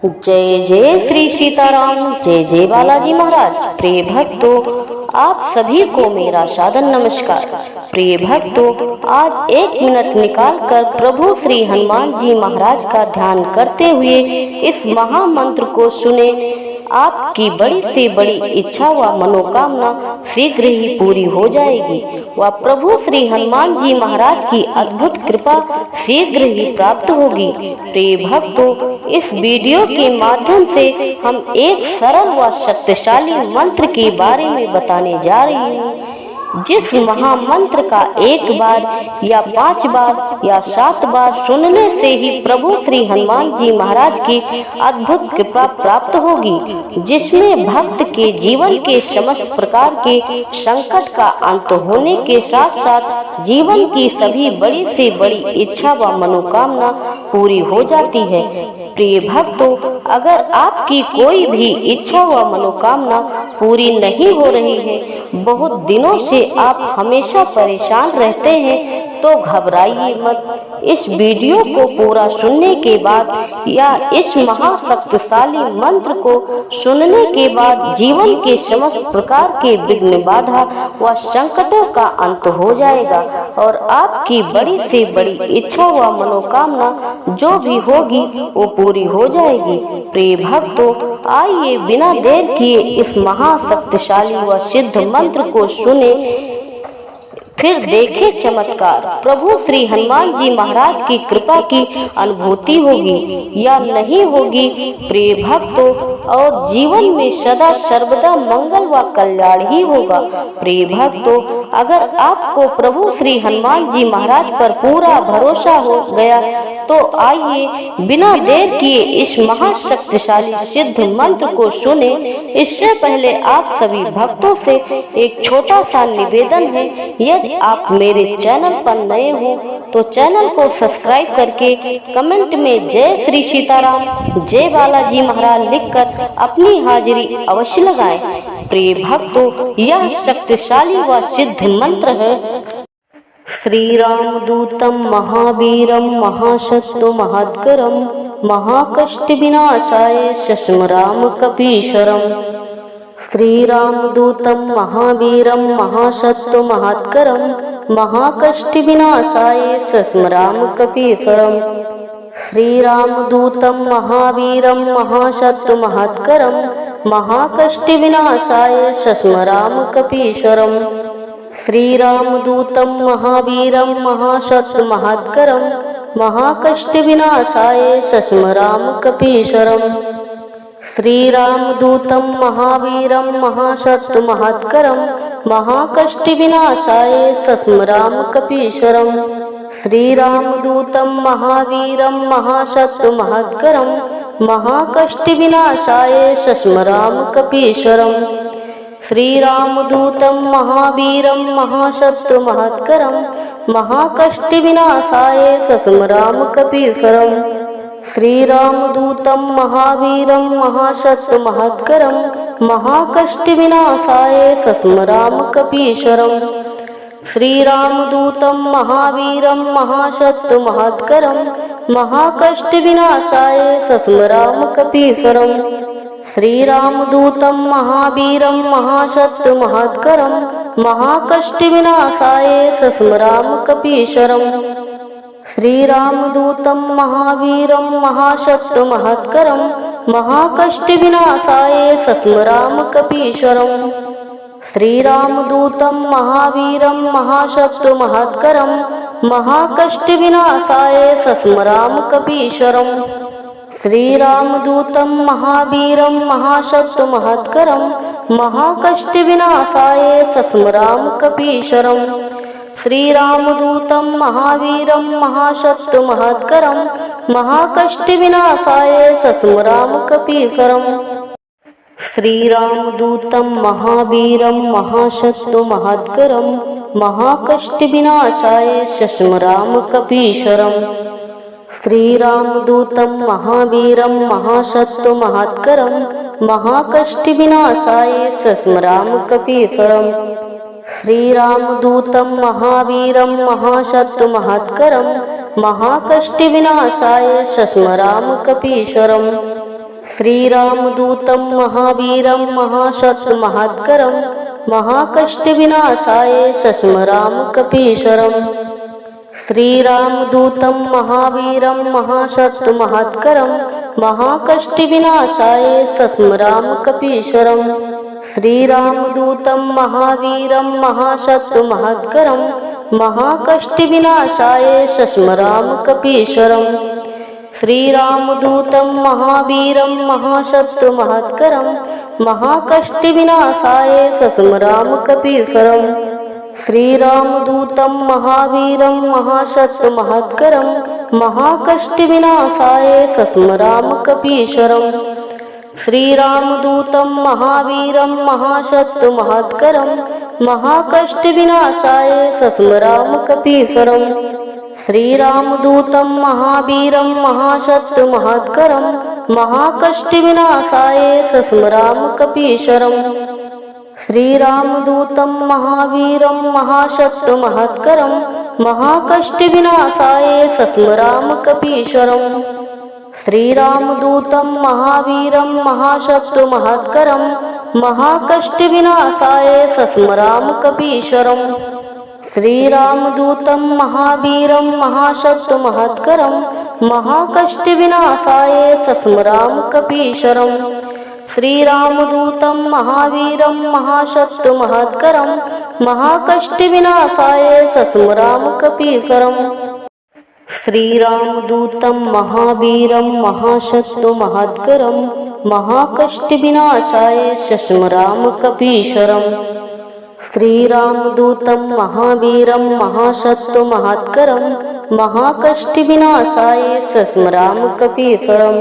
जय जय श्री सीताराम, जय जय बालाजी महाराज। प्रिय भक्तों, आप सभी को मेरा सादर नमस्कार। प्रिय भक्तों, आज 1 मिनट निकालकर प्रभु श्री हनुमान जी महाराज का ध्यान करते हुए इस महामंत्र को सुने। आपकी बड़ी से बड़ी इच्छा व मनोकामना शीघ्र ही पूरी हो जाएगी व प्रभु श्री हनुमान जी महाराज की अद्भुत कृपा शीघ्र ही प्राप्त होगी। प्रिय भक्तों, इस वीडियो के माध्यम से हम एक सरल व शक्तिशाली मंत्र के बारे में बताने जा रही हूँ, जिस महामंत्र का 1 बार या 5 बार या 7 बार सुनने से ही प्रभु श्री हनुमान जी महाराज की अद्भुत कृपा प्राप्त होगी, जिसमें भक्त के जीवन के समस्त प्रकार के संकट का अंत होने के साथ साथ जीवन की सभी बड़ी से बड़ी इच्छा व मनोकामना पूरी हो जाती है। प्रिय भक्तों, अगर आपकी कोई भी इच्छा व मनोकामना पूरी नहीं हो रही है, बहुत दिनों से आप हमेशा परेशान रहते हैं, तो घबराइए मत। इस वीडियो को पूरा सुनने के बाद या इस महाशक्तिशाली मंत्र को सुनने के बाद जीवन के समस्त प्रकार के विघ्न बाधा व संकटों का अंत हो जाएगा और आपकी बड़ी से बड़ी इच्छा व मनोकामना जो भी होगी वो पूरी हो जाएगी। प्रिय भक्तों, आइए बिना देर किए इस महाशक्तिशाली व सिद्ध मंत्र को सुने, फिर देखे चमत्कार। प्रभु श्री हनुमान जी महाराज की कृपा की अनुभूति होगी या नहीं होगी प्रिय भक्तों, और जीवन में सदा सर्वदा मंगल व कल्याण ही होगा। प्रिय भक्तों, अगर आपको प्रभु श्री हनुमान जी महाराज पर पूरा भरोसा हो गया तो आइए बिना देर किए इस महाशक्तिशाली सिद्ध मंत्र को सुने। इससे पहले आप सभी भक्तों से एक छोटा सा निवेदन है, यदि आप मेरे चैनल पर नए हो तो चैनल को सब्सक्राइब करके कमेंट में जय श्री सीताराम, जय बालाजी महाराज लिखकर अपनी हाजिरी अवश्य लगाएं। प्रिय भक्तों, यह शक्तिशाली व सिद्ध मंत्र है। श्रीराम दूतम महावीरम महाशक्तो महत्करम महाकष्ट विनाशाय शस्मराम कपीश्वरम। श्रीराम दूतम महावीरम महाशक्तो महत्करम महाकष्ट विनाशाय शस्मराम कपीश्वरम। श्रीराम दूतम महावीरम महाशक्तो महत्करम महाकष्ट विनाशाय शस्मराम कपीश्वरम। श्रीराम दूतम महावीरम महाशक्तो महत्करम महाकष्ट विनाशाय शस्मराम कपीश्वरम। श्रीराम दूतम महावीरम महाशक्तो महत्करम महाकष्ट विनाशाय शस्मराम कपीश्वरम। श्रीराम दूतम महावीरम महाशक्तो महत्करम महाकष्ट विनाशाय शस्मराम कपीश्वरम। श्रीराम दूतम महावीरम महाशक्तो महत्करम महाकष्ट विनाशाय शस्मराम कपीश्वरम। श्रीराम दूतम महावीरम महाशक्तो महत्करम महाकष्ट विनाशाय शस्मराम कपीश्वरम। श्रीराम दूतम महावीरम महाशक्तो महत्करम महाकष्ट विनाशाय शस्मराम कपीश्वरम। श्रीराम दूतम महावीरम महाशक्तो महत्करम महाकष्ट विनाशाय शस्मराम कपीश्वरम। श्रीराम दूतम महावीरम महाशक्तो महत्करम महाकष्ट विनाशाय शस्मराम कपीश्वरम। श्रीराम दूतम महावीरम महाशक्तो महत्करम महाकष्ट विनाशाय शस्मराम कपीश्वरम। श्रीराम दूतम महावीरम महाशक्तो महत्करम महाकष्ट विनाशाय शस्मराम कपीश्वरम। श्रीराम दूतम महावीरम महाशक्तो महत्करम महाकष्ट विनाशाय शस्मराम कपीश्वरम। श्रीराम दूतम महावीरम महाशक्तो महत्करम महाकष्ट विनाशाय शस्मराम कपीश्वरम। श्रीराम दूतम महावीरम महाशक्तो महत्करम महाकष्ट विनाशाय शस्मराम कपीश्वरम। श्रीराम दूतम महावीरम महाशक्तो महत्करम महाकष्ट विनाशाय शस्मराम कपीश्वरम। श्रीरामदूतं महावीरं महाशक्तिमहात्करं महाकष्टविनाशाय सस्मरामकपीश्वरम् श्रीरामदूतं महावीरं महाशक्तिमहात्करं महाकष्टविनाशाय सस्मरामकपीश्वरम् श्रीरामदूतं महावीरं महाशक्तिमहात्करं महाकष्टविनाशाय सस्मरामकपीश्वरम् श्रीरामदूतं महावीरं महाशक्तिमहात्करं महाकष्टविनाशाय सस्मरामकपीश्वरम् श्रीरामदूतं महावीरं महाशक्तिमहात्करं महाकष्टविनाशाय सस्मरामकपीश्वरम् श्रीरामदूतं महावीरं महाशक्तिमहात्करं महाकष्टविनाशाय सस्मरामकपीश्वरम् श्रीरामदूतं महावीरं महाशक्तिमहात्करं महाकष्टविनाशाय सस्मरामकपीश्वरम् श्रीरामदूतं महावीरं महाशक्तिमहात्करं महाकष्टविनाशाय सस्मरामकपीश्वरम् श्रीरामदूतं महावीरं महाशक्तिमहात्करं महाकष्टविनाशाय सस्मरामकपीश्वरम् श्रीरामदूतं महावीरं महाशक्तिमहात्करं महाकष्टविनाशाय सस्मरामकपीश्वरम् श्रीरामदूतं महावीरं महाशक्तिमहात्करं महाकष्टविनाशाय सस्मरामकपीश्वरम् श्रीरामदूतं महावीरं महाशक्तिमहात्करं महाकष्टविनाशाय सस्मरामकपीश्वरम् श्रीरामदूतं महावीरं महाशक्तिमहात्करं महाकष्टविनाशाय सस्मरामकपीश्वरम्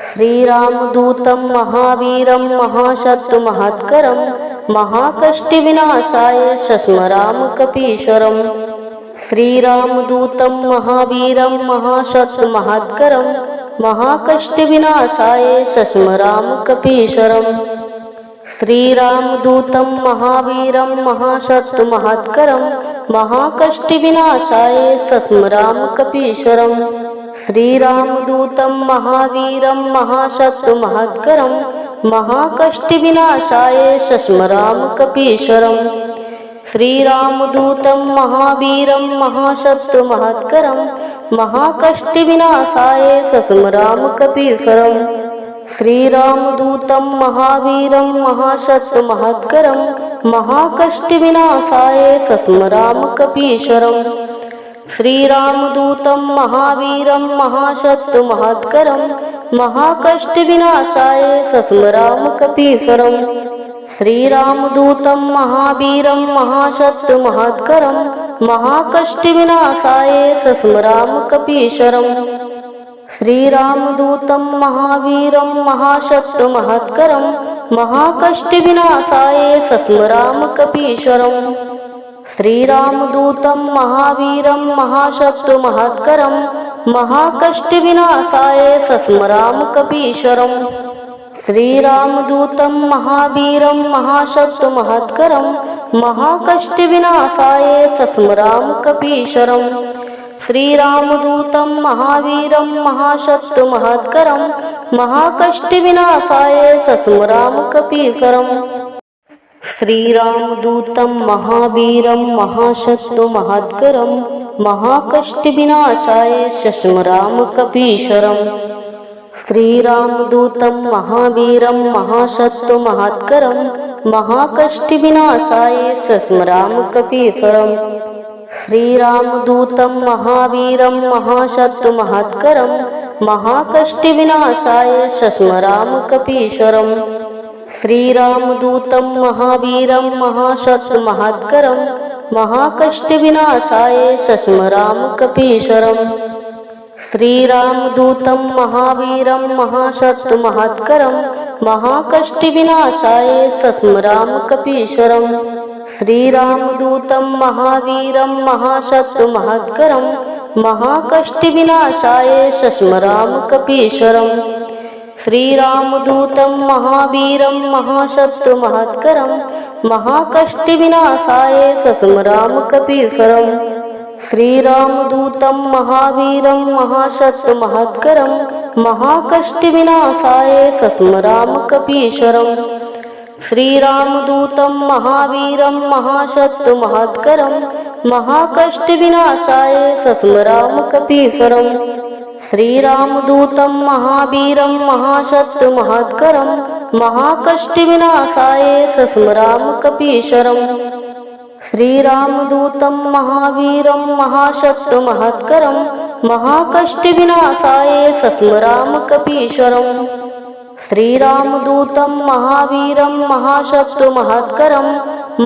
श्रीरामदूतं महावीरं महाशक्तिमहात्करं महाकष्टविनाशाय सस्मरामकपीश्वरम् श्रीरामदूतं महावीरं महाशक्तिमहात्करं महाकष्टविनाशाय सस्मरामकपीश्वरम् श्रीरामदूतं महावीरं महाशक्तिमहात्करं महाकष्टविनाशाय सस्मरामकपीश्वरम् श्रीरामदूतं महावीरं महाशक्तिमहात्करं महाकष्टविनाशाय सस्मरामकपीश्वरम् श्रीरामदूतं महावीरं महाशक्तिमहात्करं महाकष्टविनाशाय सस्मरामकपीश्वरम् श्रीरामदूतं महावीरं महाशक्तिमहात्करं महाकष्टविनाशाय सस्मरामकपीश्वरम् श्रीरामदूतं महावीरं महाशक्तिमहात्करं महाकष्टविनाशाय सस्मरामकपीश्वरम् श्रीरामदूतं महावीरं महाशक्तिमहात्करं महाकष्टविनाशाय सस्मरामकपीश्वरम् श्रीरामदूतं महावीरं महाशक्तिमहात्करं महाकष्टविनाशाय सस्मरामकपीश्वरम् श्रीरामदूतं महावीरं महाशक्तिमहात्करं महाकष्टविनाशाय सस्मरामकपीश्वरम् श्रीरामदूतं महावीरं महाशक्तिमहात्करं महाकष्टविनाशाय सस्मरामकपीश्वरम् श्रीरामदूतं महावीरं महाशक्तिमहात्करं महाकष्टविनाशाय सस्मरामकपीश्वरम् श्रीरामदूतं महावीरं महाशक्तिमहात्करं महाकष्टविनाशाय सस्मरामकपीश्वरम् श्रीरामदूतं महावीरं महाशक्तिमहात्करं महाकष्टविनाशाय सस्मरामकपीश्वरम् श्रीरामदूतं महावीरं महाशक्तिमहात्करं महाकष्टविनाशाय सस्मरामकपीश्वरम् श्रीरामदूतं महावीरं महाशक्तिमहात्करं महाकष्टविनाशाय सस्मरामकपीश्वरम् श्रीरामदूतं महावीरं महाशक्तिमहात्करं महाकष्टविनाशाय सस्मरामकपीश्वरम् श्रीरामदूतं महावीरं महाशक्तिमहात्करं महाकष्टविनाशाय सस्मरामकपीश्वरम् श्रीरामदूतं महावीरं महाशक्तिमहात्करं महाकष्टविनाशाय सस्मरामकपीश्वरम् श्रीरामदूतं महावीरं महासत्वमहत्करं महाकष्टविनाशाय सस्मरामकपीश्वरम् श्रीरामदूतं महावीरं महासत्वमहत्करं महाकष्टविनाशाय सस्मरामकपीश्वरम् श्रीरामदूतं महावीरं महासत्वमहत्करं महाकष्टविनाशाय सस्मरामकपीश्वरम् श्रीरामदूतं महावीरं महासत्वमहत्करं महाकष्टविनाशाय सस्मरामकपीश्वरम् श्रीरामदूतं महावीरं महासत्वमहत्करं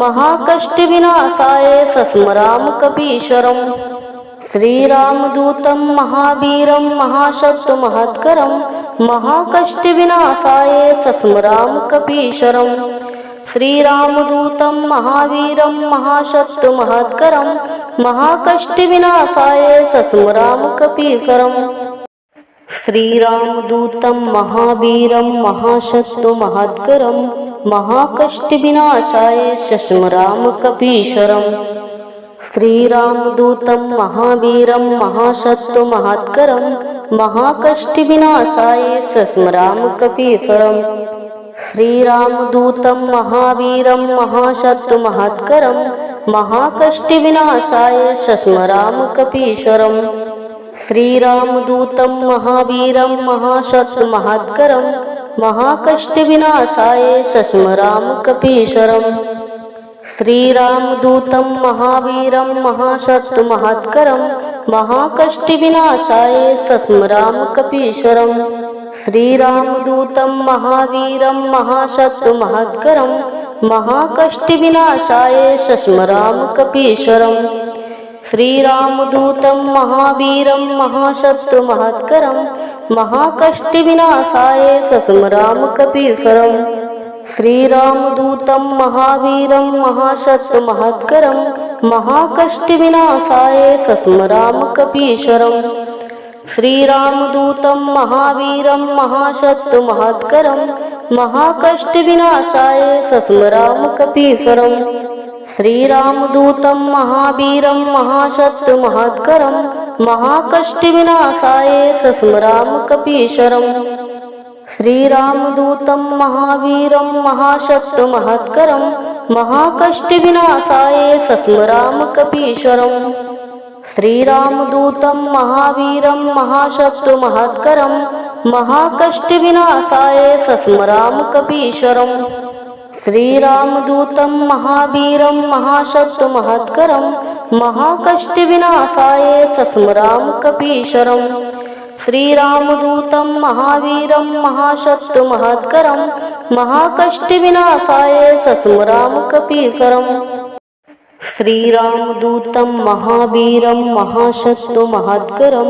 महाकष्टविनाशाय सस्मरामकपीश्वरम् श्रीरामदूतं महावीरं महासत्वमहत्करं महाकष्टविनाशाय सस्मरामकपीश्वरम् श्रीरामदूतं महावीरं महासत्वमहत्करं महाकष्टविनाशाय सस्मरामकपीश्वरम् श्रीरामदूतं महावीरं महासत्वमहत्करं महाकष्टविनाशाय सस्मरामकपीश्वरम् श्रीरामदूतं महावीरं महासत्वमहत्करं महाकष्टविनाशाय सस्मरामकपीश्वरम् श्रीरामदूतं महावीरं महासत्वमहत्करं महाकष्टविनाशाय सस्मरामकपीश्वरम् श्रीरामदूतं महावीरं महासत्वमहत्करं महाकष्टविनाशाय सस्मरामकपीश्वरम् श्रीरामदूतं महावीरं महासत्वमहत्करं महाकष्टविनाशाय सस्मरामकपीश्वरम् श्रीरामदूतं महावीरं महासत्वमहत्करं महाकष्टविनाशाय सस्मरामकपीश्वरम् श्रीरामदूतं महावीरं महासत्वमहत्करं महाकष्टविनाशाय सस्मरामकपीश्वरम् श्रीरामदूतं महावीरं महासत्वमहत्करं महाकष्टविनाशाय सस्मरामकपीश्वरम् श्रीरामदूतं महावीरं महासत्वमहत्करं महाकष्टविनाशाय सस्मरामकपीश्वरम् श्रीरामदूतं महावीरं महासत्वमहत्करं महाकष्टविनाशाय सस्मरामकपीश्वरम् श्रीरामदूतं महावीरं महासत्वमहत्करं महाकष्टविनाशाय सस्मरामकपीश्वरम् श्रीरामदूतं महावीरं महासत्वमहत्करं महाकष्टविनाशाय सस्मरामकपीश्वरम् श्रीरामदूतं महावीरं महासत्वमहत्करं महाकष्टविनाशाय सस्मरामकपीश्वरम् श्रीरामदूतं महावीरं महासत्वमहत्करं महाकष्टविनाशाय सस्मरामकपीश्वरम् श्रीरामदूतं महावीरं महासत्वमहत्करं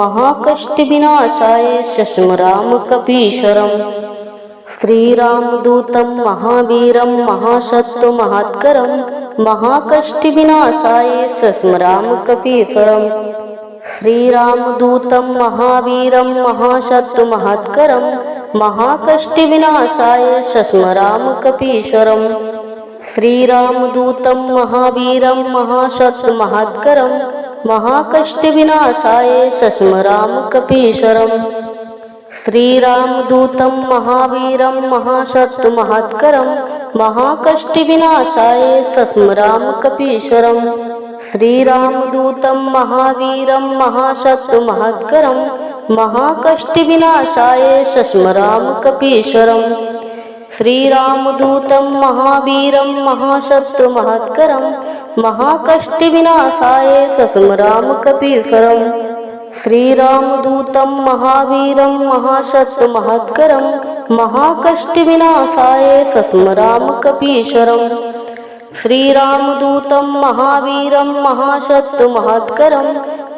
महाकष्टविनाशाय सस्मरामकपीश्वरम् श्रीरामदूतं महावीरं महासत्वमहत्करं महाकष्टविनाशाय सस्मरामकपीश्वरम् श्रीरामदूतं महावीरं महासत्वमहत्करं महाकष्टविनाशाय सस्मरामकपीश्वरम् श्रीरामदूतं महावीरं महासत्वमहत्करं महाकष्टविनाशाय सस्मरामकपीश्वरम् श्रीरामदूतं महावीरं महासत्वमहत्करं महाकष्टविनाशाय सस्मरामकपीश्वरम् श्रीरामदूतं महावीरं महासत्वमहत्करं महाकष्टविनाशाय सस्मरामकपीश्वरम् श्रीरामदूतं महावीरं महासत्वमहत्करं महाकष्टविनाशाय सस्मरामकपीश्वरम् श्रीरामदूतं महावीरं महासत्वमहत्करं महाकष्टविनाशाय सस्मरामकपीश्वरम् श्रीरामदूतं महावीरं महासत्वमहत्करं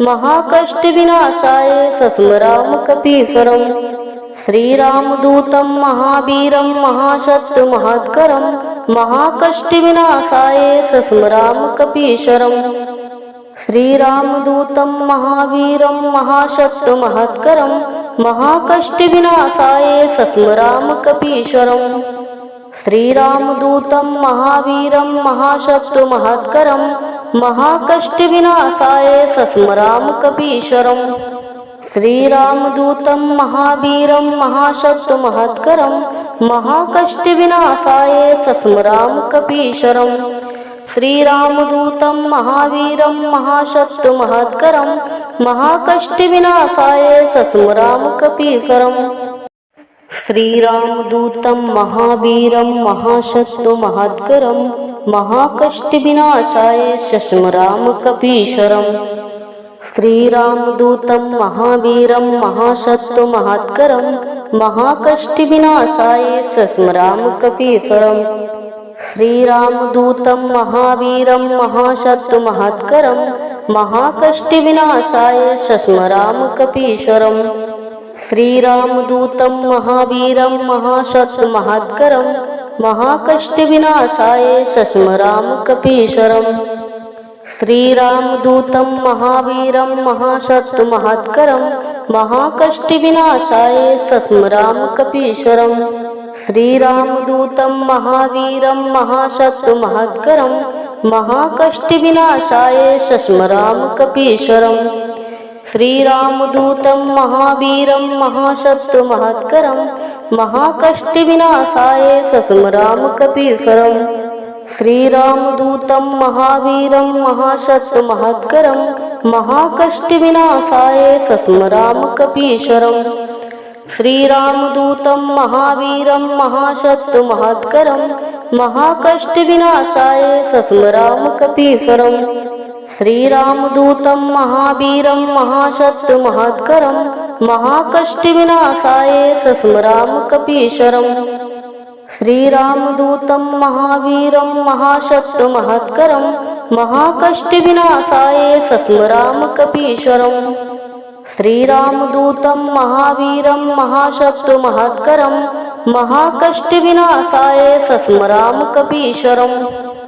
महाकष्टविनाशाय सस्मरामकपीश्वरम् श्रीरामदूतं महावीरं महासत्वमहत्करं महाकष्टविनाशाय सस्मरामकपीश्वरम् श्रीरामदूतं महावीरं महासत्वमहत्करं महाकष्टविनाशाय सस्मरामकपीश्वरम् श्रीरामदूतं महावीरं महासत्वमहत्करं महाकष्टविनाशाय सस्मराम कपीश्वरम्। श्रीरामदूतं महावीरं महासत्वमहत्करं महाकष्टविनाशाय सस्मराम कपीश्वरम्। श्रीरामदूतं महावीरं महासत्वमहत्करं महाकष्टविनाशाय सस्मराम कपीश्वरम्। श्रीरामदूतं महावीरं महासत्वमहत्करं महाकष्टविनाशाय सस्मराम कपीश्वरम्। श्रीरामदूतं महावीरं महासत्वमहत्करं महाकष्टविनाशाय सस्मराम कपीश्वरम्। श्रीरामदूतं महावीरं महासत्वमहत्करं महाकष्टविनाशाय सस्मराम कपीश्वरम्। श्रीरामदूतं महावीरं महासत्वमहत्करं महाकष्टविनाशाय सस्मराम कपीश्वरम्। श्रीरामदूतं महावीरं महासत्वमहत्करं महाकष्टविनाशाय सस्मराम कपीश्वरम्। श्रीरामदूतं महावीरं महासत्वमहत्करं महाकष्टविनाशाय सस्मराम कपीश्वरम्। श्रीरामदूतं महावीरं महासत्वमहत्करं महाकष्टविनाशाय सस्मराम कपीश्वरम्। श्रीरामदूतं महावीरं महासत्वमहत्करं महाकष्टविनाशाय सस्मराम कपीश्वरम्। श्रीरामदूतं महावीरं महासत्वमहत्करं महाकष्टविनाशाय सस्मराम कपीश्वरम्। श्रीरामदूतं महावीरं महासत्वमहत्करं महाकष्टविनाशाय सस्मराम कपीश्वरम्। श्रीरामदूतं महावीरं महासत्वमहत्करं महाकष्टविनाशाय सस्मराम कपीश्वरम्। श्रीरामदूतं महावीरं महासत्वमहत्करं महाकष्टविनाशाय सस्मराम कपीश्वरम्।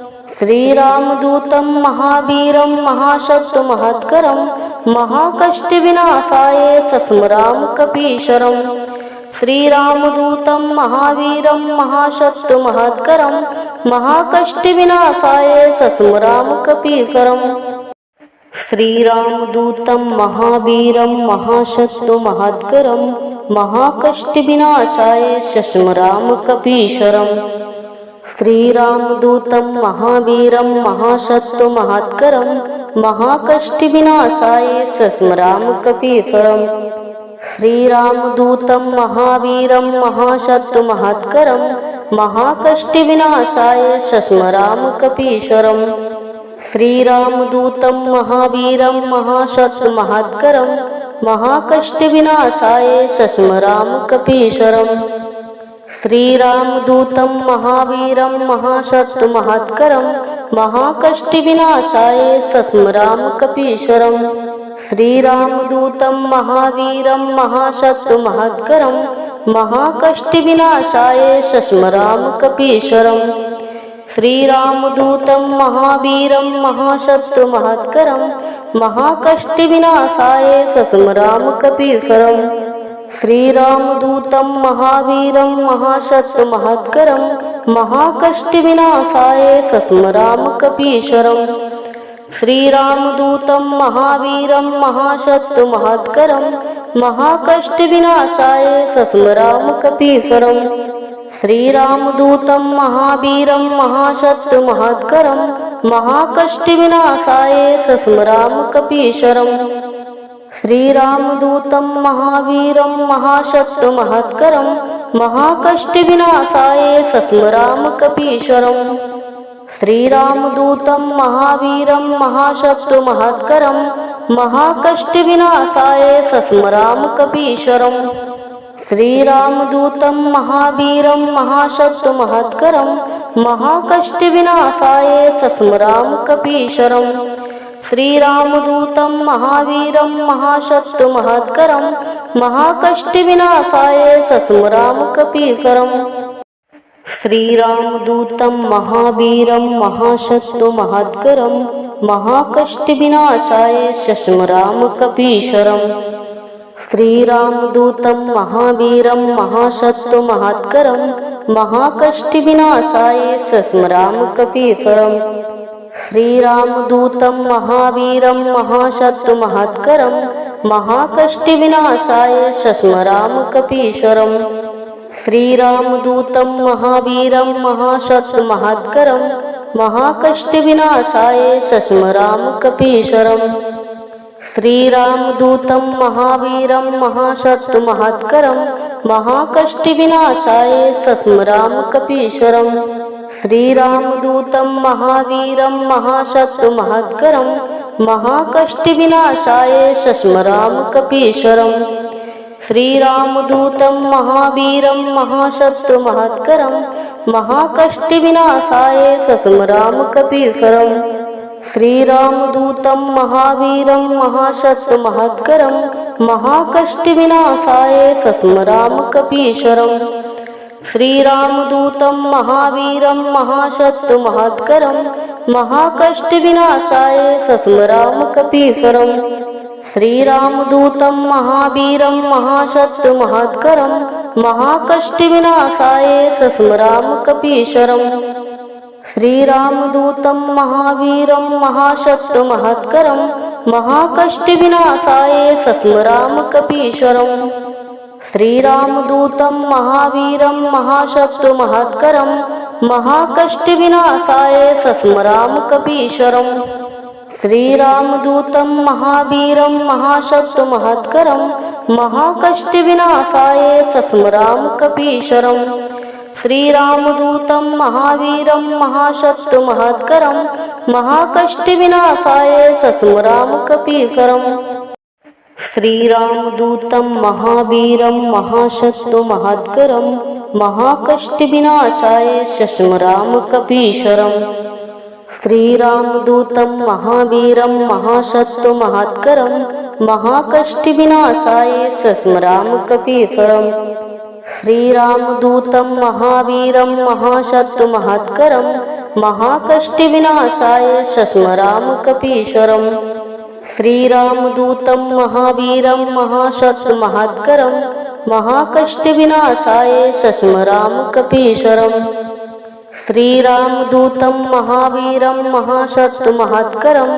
श्रीरामदूतं महावीरं महासत्वमहत्करं महाकष्टविनाशाय सस्मराम कपीश्वरम्। श्रीरामदूतं महावीरं महासत्वमहत्करं महाकष्टविनाशाय सस्मराम कपीश्वरम्। श्रीरामदूतं महावीरं महासत्वमहत्करं महाकष्टविनाशाय सस्मराम कपीश्वरम्। श्रीरामदूतं महावीरं महासत्वमहत्करं महाकष्टविनाशाय सस्मराम कपीश्वरम्। श्रीरामदूतं महावीरं महासत्वमहत्करं महाकष्टविनाशाय सस्मराम कपीश्वरम्। श्रीरामदूतं महावीरं महासत्वमहत्करं महाकष्टविनाशाय सस्मराम कपीश्वरम्। श्रीरामदूतं महावीरं महासत्वमहत्करं महाकष्टविनाशाय सस्मराम कपीश्वरम्। श्रीरामदूतं महावीरं महासत्वमहत्करं महाकष्टविनाशाय सस्मराम कपीश्वरम्। श्रीरामदूतं महावीरं महासत्वमहत्करं महाकष्टविनाशाय सस्मराम कपीश्वरम्। श्रीरामदूतं महावीरं महासत्वमहत्करं महाकष्टविनाशाय सस्मराम कपीश्वरम्। श्रीरामदूतं महावीरं महासत्वमहत्करं महाकष्टविनाशाय सस्मराम कपीश्वरम्। श्रीरामदूतं महावीरं महासत्वमहत्करं महाकष्टविनाशाय सस्मराम कपीश्वरम्। श्रीरामदूतं महावीरं महासत्वमहत्करं महाकष्टविनाशाय सस्मराम कपीश्वरम्। श्रीरामदूतं महावीरं महासत्वमहत्करं महाकष्टविनाशाय सस्मराम कपीश्वरम्। श्रीरामदूतं महावीरं महासत्वमहत्करं महाकष्टविनाशाय सस्मराम कपीश्वरम्। श्रीरामदूतं महावीरं महासत्वमहत्करं महाकष्टविनाशाय सस्मराम कपीश्वरम्। श्रीरामदूतं महावीरं महासत्वमहत्करं महाकष्टविनाशाय सस्मराम कपीश्वरम्। श्रीरामदूतं महावीरं महासत्वमहत्करं महाकष्टविनाशाय सस्मराम कपीश्वरम्। श्रीरामदूतं महावीरं महाशत्रुमहत्करं महाकष्टविनाशाय सस्मरामकपीश्वरम् श्रीरामदूतं महावीरं महाशत्रुमहत्करं महाकष्टविनाशाय सस्मरामकपीश्वरम् श्रीरामदूतं महावीरं महाशत्रुमहत्करं महाकष्टविनाशाय सस्मरामकपीश्वरम् श्रीरामदूतं महावीरं महाशत्रुमहत्करं महाकष्टविनाशाय सस्मरामकपीश्वरम् श्रीरामदूतं महावीरं महाशत्रुमहत्करं महाकष्टविनाशाय सस्मरामकपीश्वरम् श्रीरामदूतं महावीरं महाशत्रुमहत्करं महाकष्टविनाशाय सस्मरामकपीश्वरम् श्रीरामदूतं महावीरं महाशत्रुमहत्करं महाकष्टविनाशाय सस्मरामकपीश्वरम् श्रीरामदूतं महावीरं महाशत्रुमहत्करं महाकष्टविनाशाय सस्मरामकपीश्वरम् श्रीरामदूतं महावीरं महाशत्रुमहत्करं महाकष्टविनाशाय सस्मरामकपीश्वरम् श्रीरामदूतं महावीरं महाशत्रुमहत्करं महाकष्टविनाशाय सस्मरामकपीश्वरम् श्रीरामदूतं महावीरं महाशत्रुमहत्करं महाकष्टविनाशाय सस्मरामकपीश्वरम् श्रीरामदूतं महावीरं महाशत्रुमहत्करं महाकष्टविनाशाय सस्मरामकपीश्वरम् श्रीरामदूतं महावीरं महाशत्रुमहत्करं महाकष्टविनाशाय सस्मरामकपीश्वरम् श्रीरामदूतं महावीरं महाशत्रुमहत्करं महाकष्टविनाशाय सस्मरामकपीश्वरम् श्रीरामदूतं महावीरं महाशत्रुमहत्करं महाकष्टविनाशाय सस्मरामकपीश्वरम् श्रीरामदूतं महावीरं महाशत्रुमहत्करं महाकष्टविनाशाय सस्मरामकपीश्वरम् श्रीरामदूतं महावीरं महाशत्रुमहत्करं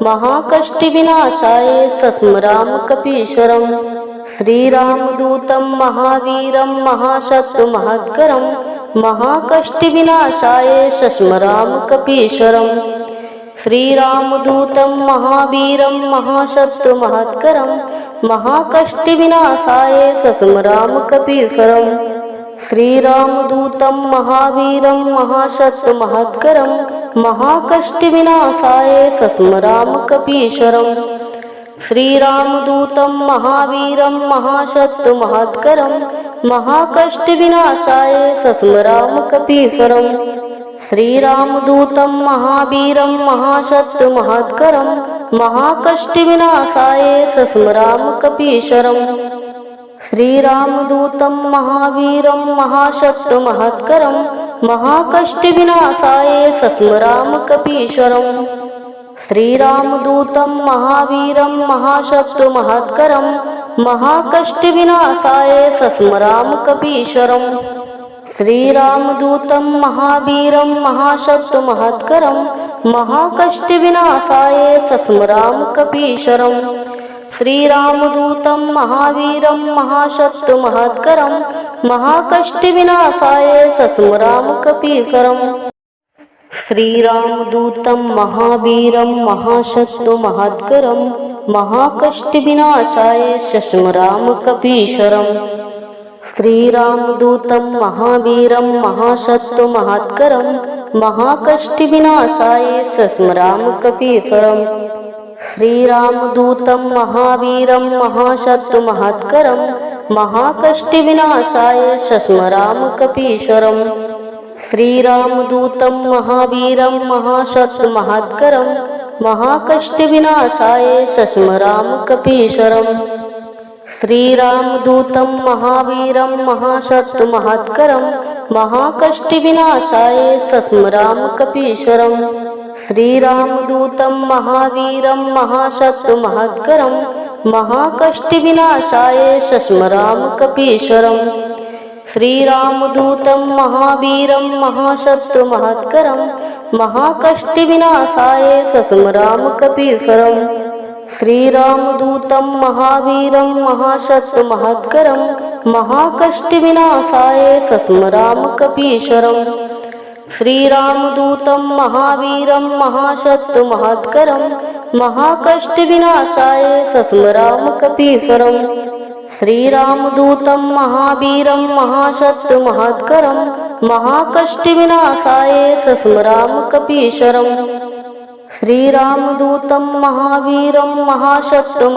महाकष्टविनाशाय सस्मरामकपीश्वरम् श्रीरामदूतं महावीरं महाशत्रुमहत्करं महाकष्टविनाशाय सस्मरामकपीश्वरम् श्रीरामदूतं महावीरं महाशत्रुमहत्करं महाकष्टविनाशाय सस्मरामकपीश्वरम् श्रीरामदूतं महावीरं महाशत्रुमहत्करं महाकष्टविनाशाय सस्मरामकपीश्वरम् श्रीरामदूतं महावीरं महाशत्रुमहत्करं महाकष्टविनाशाय सस्मरामकपीश्वरम् श्रीरामदूतं महावीरं महाशत्रुमहत्करं महाकष्टविनाशाय सस्मरामकपीश्वरम् श्रीरामदूतं महावीरं महाशत्रुमहत्करं महाकष्टविनाशाय सस्मरामकपीश्वरम् श्रीरामदूतं महावीरं महाशत्रुमहत्करं महाकष्टविनाशाय सस्मरामकपीश्वरम् श्रीरामदूतं महावीरं महाशत्रुमहत्करं महाकष्टविनाशाय सस्मरामकपीश्वरम् श्रीरामदूतं महावीरं महाशत्रुमहत्करं महाकष्टविनाशाय सस्मरामकपीश्वरम् श्रीरामदूतं महावीरं महाशत्रुमहत्करं महाकष्टविनाशाय सस्मरामकपीश्वरम् श्रीरामदूतं महावीरं महाशत्रुमहत्करं महाकष्टविनाशाय सस्मरामकपीश्वरम् श्रीरामदूतं महावीरं महाशत्रुमहत्करं महाकष्टविनाशाय सस्मरामकपीश्वरम् श्रीरामदूतं महावीरं महाशत्रुमहत्करं महाकष्टविनाशाय सस्मरामकपीश्वरम् श्रीरामदूतं महावीरं महाशत्रुमहत्करं महाकष्टविनाशाय सस्मरामकपीश्वरम् श्रीरामदूतं महावीरं महाशत्रुमहत्करं महाकष्टविनाशाय सस्मरामकपीश्वरम् श्रीरामदूतं महावीरं महाशक्तिमहत्करं महाकष्टविनाशाय सस्मरामकपीश्वरम् श्रीरामदूतं महावीरं महाशक्तिमहत्करं महाकष्टविनाशाय सस्मरामकपीश्वरम् श्रीरामदूतं महावीरं महाशक्तिमहत्करं महाकष्टविनाशाय सस्मरामकपीश्वरम् श्रीरामदूतं महावीरं महाशक्तिमहत्करं महाकष्टविनाशाय सस्मरामकपीश्वरम् श्रीरामदूतं महावीरं महाशक्तिमहत्करं